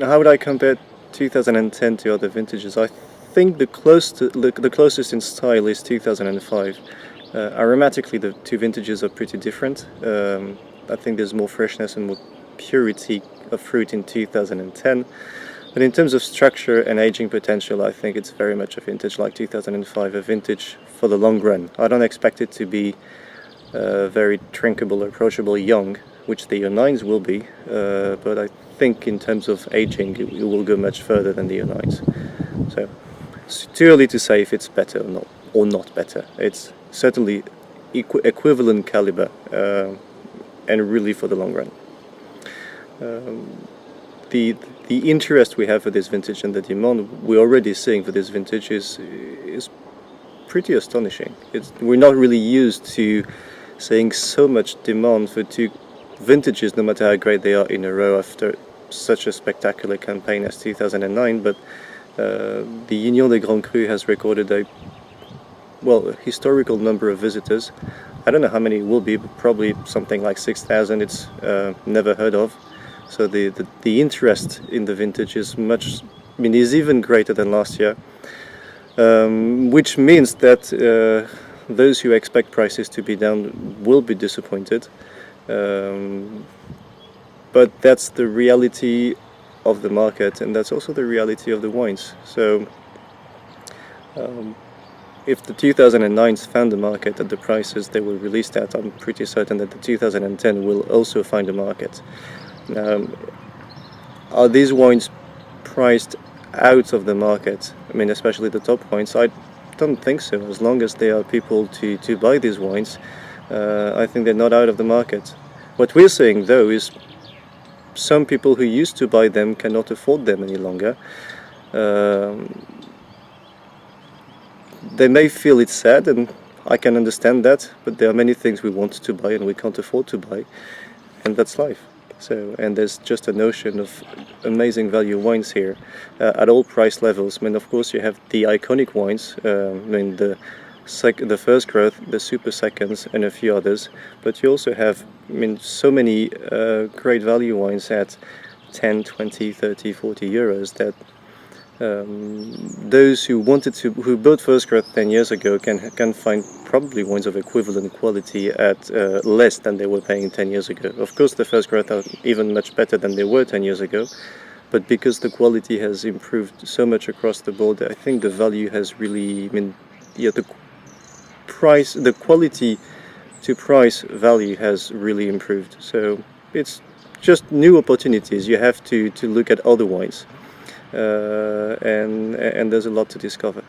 How would I compare 2010 to other vintages? I think the closest in style is 2005. Aromatically, the two vintages are pretty different. I think there's more freshness and more purity of fruit in 2010. But in terms of structure and aging potential, I think it's very much a vintage like 2005, a vintage for the long run. I don't expect it to be very drinkable, approachable young, which the year 9s will be, but I think in terms of aging, it will go much further than the year 9s. So it's too early to say if it's better or not better. It's certainly equivalent caliber, and really for the long run. The interest we have for this vintage and the demand we're already seeing for this vintage is pretty astonishing. We're not really used to seeing so much demand for two vintages, no matter how great they are, in a row after such a spectacular campaign as 2009. But the Union des Grands Crus has recorded a historical number of visitors. I don't know how many it will be, but probably something like 6,000. It's never heard of. So the interest in the vintage is is even greater than last year, which means that those who expect prices to be down will be disappointed. But that's the reality of the market, and that's also the reality of the wines. So if the 2009s found the market at the prices they were released at, I'm pretty certain that the 2010 will also find a market. Are these wines priced out of the market? I mean, especially the top wines? I don't think so. As long as there are people to buy these wines, I think they're not out of the market. What we're seeing, though, is some people who used to buy them cannot afford them any longer. They may feel it's sad, and I can understand that, but there are many things we want to buy and we can't afford to buy, and that's life. So, and there's just a notion of amazing value wines here at all price levels. I mean, of course, you have the iconic wines. The first growth, the super seconds, and a few others. But you also have, so many great value wines at 10, 20, 30, 40 euros that those who bought first growth 10 years ago can find probably wines of equivalent quality at less than they were paying 10 years ago. Of course, the first growth are even much better than they were 10 years ago, but because the quality has improved so much across the board, I think the value has really, the quality to price value has really improved. So it's just new opportunities. You have to look at other wines. And there's a lot to discover.